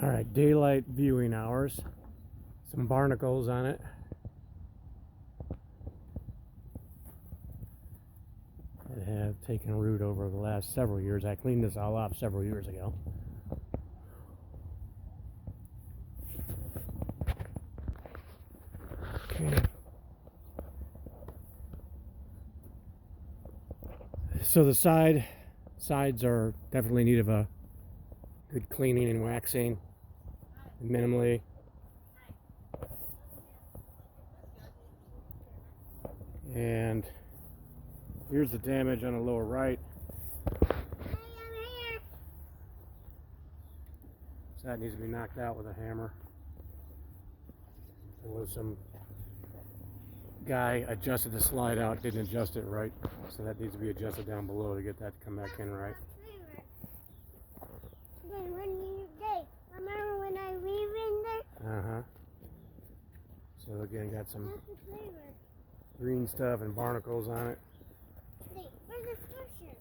All right, daylight viewing hours. Some barnacles on it. That have taken root over the last several years. I cleaned this all off several years ago. Okay. So the sides are definitely in need of a good cleaning and waxing, minimally. And here's the damage on the lower right. So that needs to be knocked out with a hammer. There was some guy adjusted the slide out, didn't adjust it right, so that needs to be adjusted down below to get that to come back in right. Remember when I leave in there? So again, got some green stuff and barnacles on it. Where's the slusher?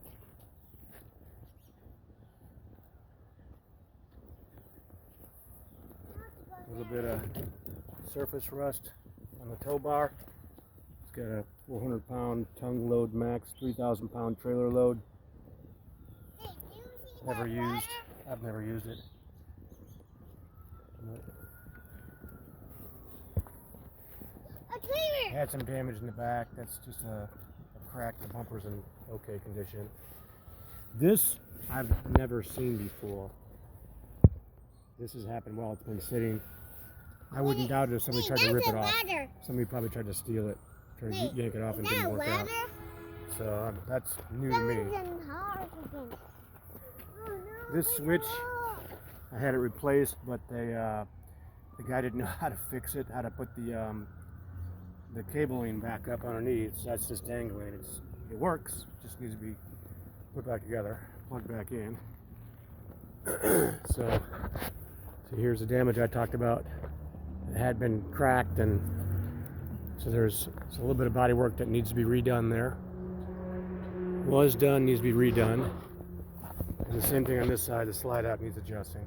A little bit of surface rust on the tow bar. It's got a 400-pound tongue load max, 3,000-pound trailer load. Hey, do you see Never that used. ladder? I've never used it. A cleaner! Had some damage in the back. That's just a crack. The bumper's in okay condition. This I've never seen before. This has happened while it's been sitting. I wouldn't doubt it if somebody tried to rip it off. Ladder. Somebody probably tried to steal it, tried to yank it off, and didn't work out. So that's new to me. This switch, I had it replaced, but the guy didn't know how to fix it, how to put the cabling back up underneath. So that's just dangling. It works. Just needs to be put back together, plugged back in. So here's the damage I talked about. It had been cracked, and so there's a little bit of body work that needs to be redone there. Was done, needs to be redone. And the same thing on this side, the slide out needs adjusting.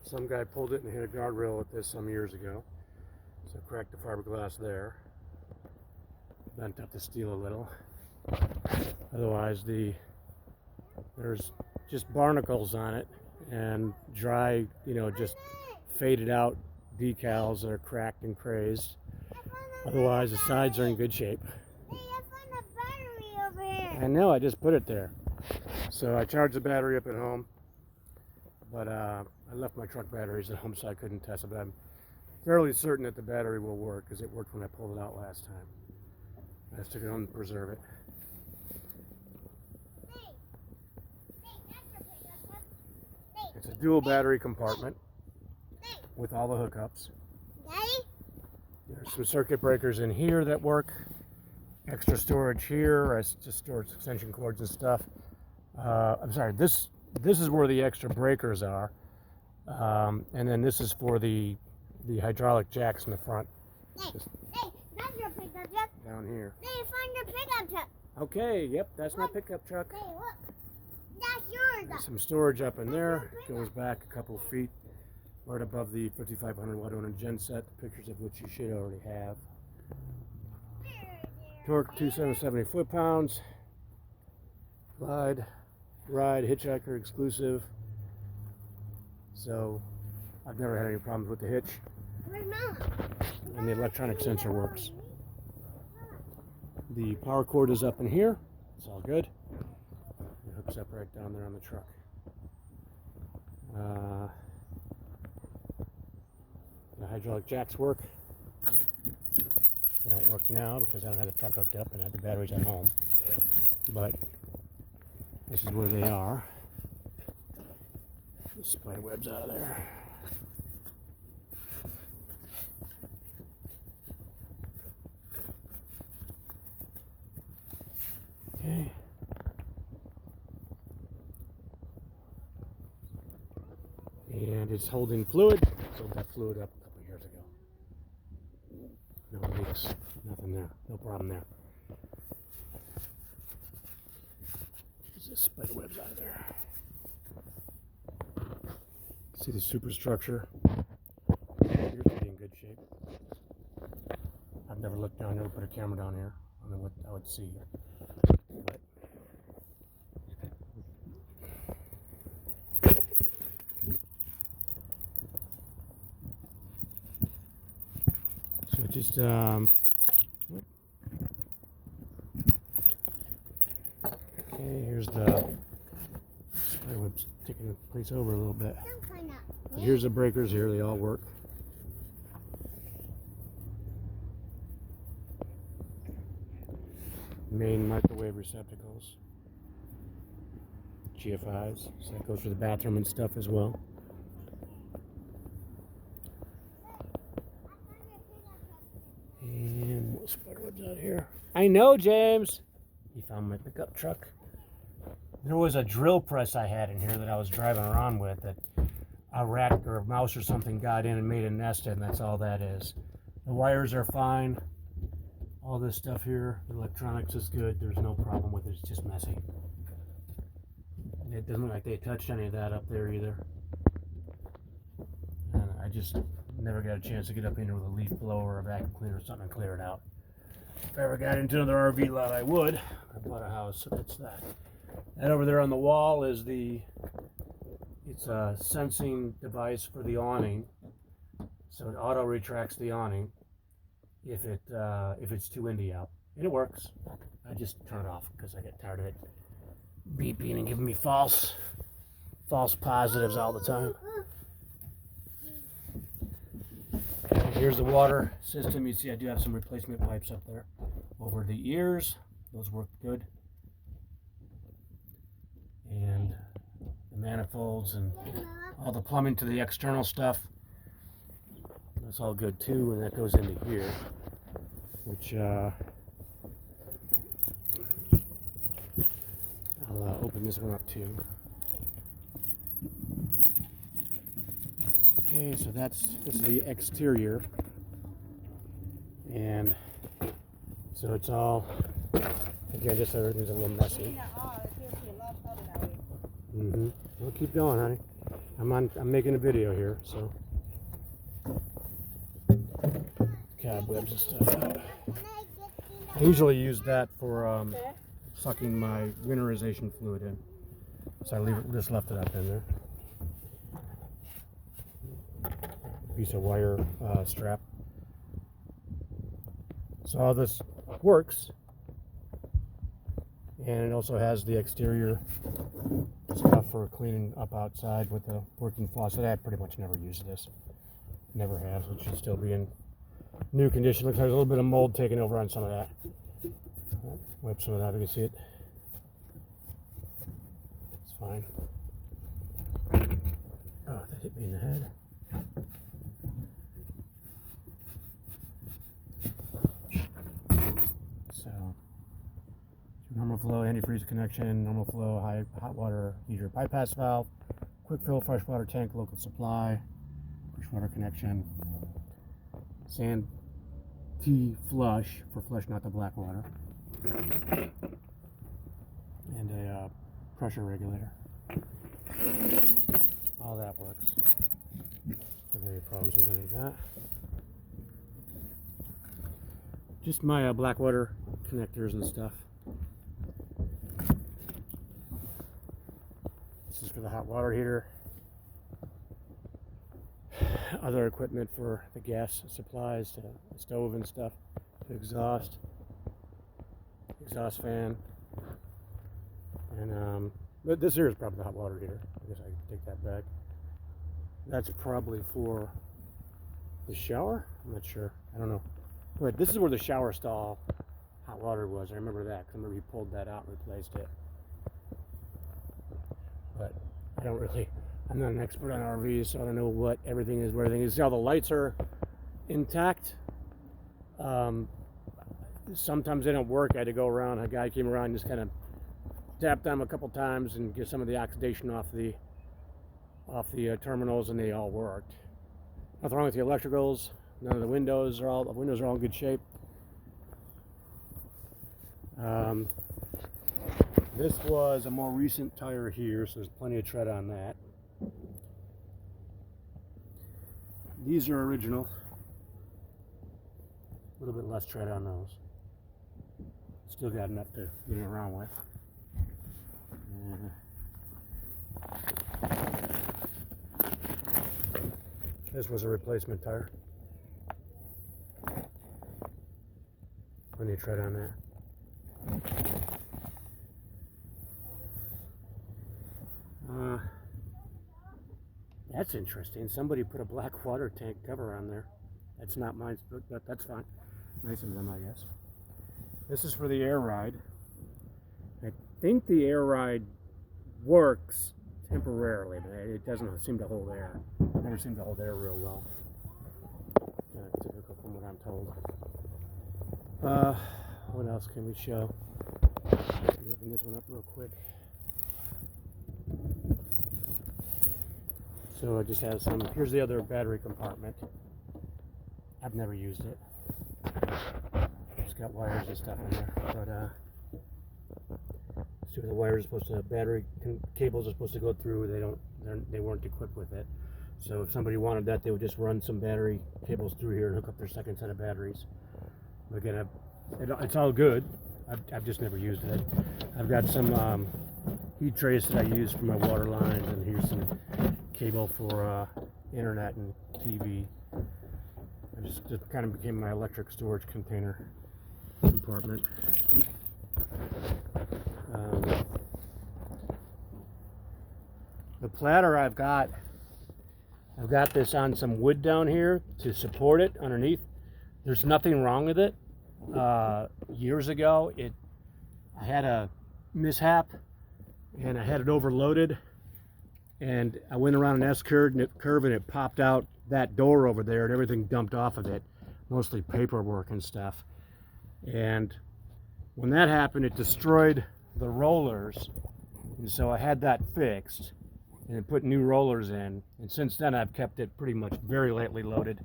Some guy pulled it and hit a guardrail with this some years ago. So cracked the fiberglass there. Bent up the steel a little. Otherwise, there's just barnacles on it and dry, just faded out decals that are cracked and crazed. Otherwise, the sides are in good shape. Hey, I found a battery over here. I know, I just put it there. So I charged the battery up at home, but I left my truck batteries at home so I couldn't test it. But I'm fairly certain that the battery will work because it worked when I pulled it out last time. I just took it home to preserve it. It's a dual battery compartment with all the hookups. Daddy? There's some circuit breakers in here that work. Extra storage here. I just stored extension cords and stuff. I'm sorry, this is where the extra breakers are. And then this is for the hydraulic jacks in the front. Hey, that's your pickup truck. Down here. Hey, find your pickup truck. Okay, yep, that's my pickup truck. Hey, look. That's yours. There's some storage up in there. Goes back a couple feet, right above the 5,500 watt on a gen set, pictures of which you should already have. Torque 270 foot-pounds. Ride hitchhiker exclusive. So I've never had any problems with the hitch. Where's Mom? And the electronic sensor works. The power cord is up in here. It's all good. It hooks up right down there on the truck. The hydraulic jacks work. They don't work now because I don't have the truck hooked up and I have the batteries at home. But this is where they are. The spider web's out of there. Okay. And it's holding fluid. Filled that fluid up a couple years ago. No leaks, nothing there, no problem there. There's the spider webs out of there. See the superstructure? Appears to be in good shape. I've never looked down, never put a camera down here. I don't know what I would see. But so just okay, here's the spider webs taking the place over a little bit. Here's the breakers here, they all work. Main microwave receptacles, GFIs, so that goes for the bathroom and stuff as well. And more spider webs out here. I know, James! He found my pickup truck. There was a drill press I had in here that I was driving around with that a rat or a mouse or something got in and made a nest in, and that's all that is. The wires are fine. All this stuff here, the electronics is good. There's no problem with it. It's just messy. It doesn't look like they touched any of that up there either. And I just never got a chance to get up in here with a leaf blower or a vacuum cleaner or something and clear it out. If I ever got into another RV lot, I would. I bought a house, so that's that. That over there on the wall is it's a sensing device for the awning. So it auto retracts the awning if it's too windy out, and it works. I just turn it off because I get tired of it beeping and giving me false positives all the time. And here's the water system. You see I do have some replacement pipes up there over the ears. Those work good. And the manifolds and all the plumbing to the external stuff, that's all good too, and that goes into here, which I'll open this one up too. Okay, so this is the exterior, and so it's all, again, just everything's a little messy. We'll keep going, honey. I'm making a video here, so cobwebs and stuff. I usually use that for sucking my winterization fluid in, so I just left it up in there. Piece of wire strap. So all this works, and it also has the exterior stuff for cleaning up outside with the working faucet. I pretty much never used this. Never have. It should still be in new condition. Looks like there's a little bit of mold taking over on some of that. Wipe some of that, you can see it. It's fine. Oh, that hit me in the head. So, normal flow, antifreeze connection, normal flow, hot water heater bypass valve, quick fill freshwater tank, local supply, freshwater connection, sand tea flush for flush, not the black water, and a pressure regulator. All that works. Don't have any problems with any of that. Just my black water connectors and stuff. This is for the hot water heater. Other equipment for the gas supplies, to the stove and stuff, to exhaust fan, and but this here is probably the hot water heater. I guess I can take that back. That's probably for the shower. I'm not sure. I don't know. Wait, this is where the shower stall hot water was. I remember that because I remember he pulled that out and replaced it. But I'm not an expert on RVs, so I don't know what everything is, where everything is. See how the lights are intact. Sometimes they don't work. I had to go around. A guy came around and just kind of tapped them a couple times and get some of the oxidation off the terminals, and they all worked. Nothing wrong with the electricals. None of the windows are all in good shape. This was a more recent tire here, so there's plenty of tread on that. These are original. A little bit less tread on those. Still got enough to get around with. This was a replacement tire. Plenty of tread on that. That's interesting. Somebody put a black water tank cover on there. That's not mine, but that's fine. Nice of them, I guess. This is for the air ride. I think the air ride works temporarily, but it doesn't seem to hold air. It never seemed to hold air real well. Kind of typical from what I'm told. What else can we show? Let me open this one up real quick. So I just have some. Here's the other battery compartment. I've never used it. It's got wires and stuff in there, but see where the wires are supposed to. Battery cables are supposed to go through. They weren't equipped with it. So if somebody wanted that, they would just run some battery cables through here and hook up their second set of batteries. But again, it's all good. I've just never used it. I've got some heat trace that I use for my water lines, and here's some cable for internet and TV. It just kind of became my electric storage container compartment. The platter I've got this on some wood down here to support it underneath. There's nothing wrong with it. Years ago, I had a mishap and I had it overloaded, and I went around an S-curve and it popped out that door over there, and everything dumped off of it, mostly paperwork and stuff. And when that happened, it destroyed the rollers, and so I had that fixed and put new rollers in, and since then I've kept it pretty much very lightly loaded.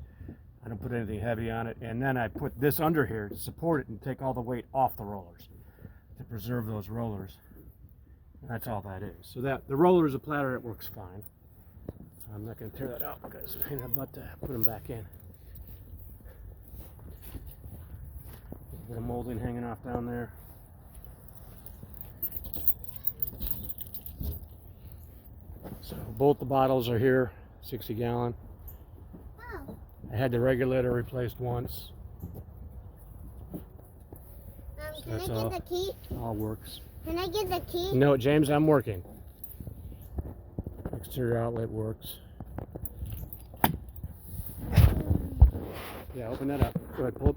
I don't put anything heavy on it, and then I put this under here to support it and take all the weight off the rollers to preserve those rollers. And that's all that is. So the roller is a platter that works fine. I'm not going to tear that out because I'm about to put them back in. A bit of molding hanging off down there. So both the bottles are here, 60 gallon. Oh. I had the regulator replaced once. Can I get the key? All works. Can I get the key? No, James, I'm working. Exterior outlet works. Yeah, open that up. Go ahead, pull it back.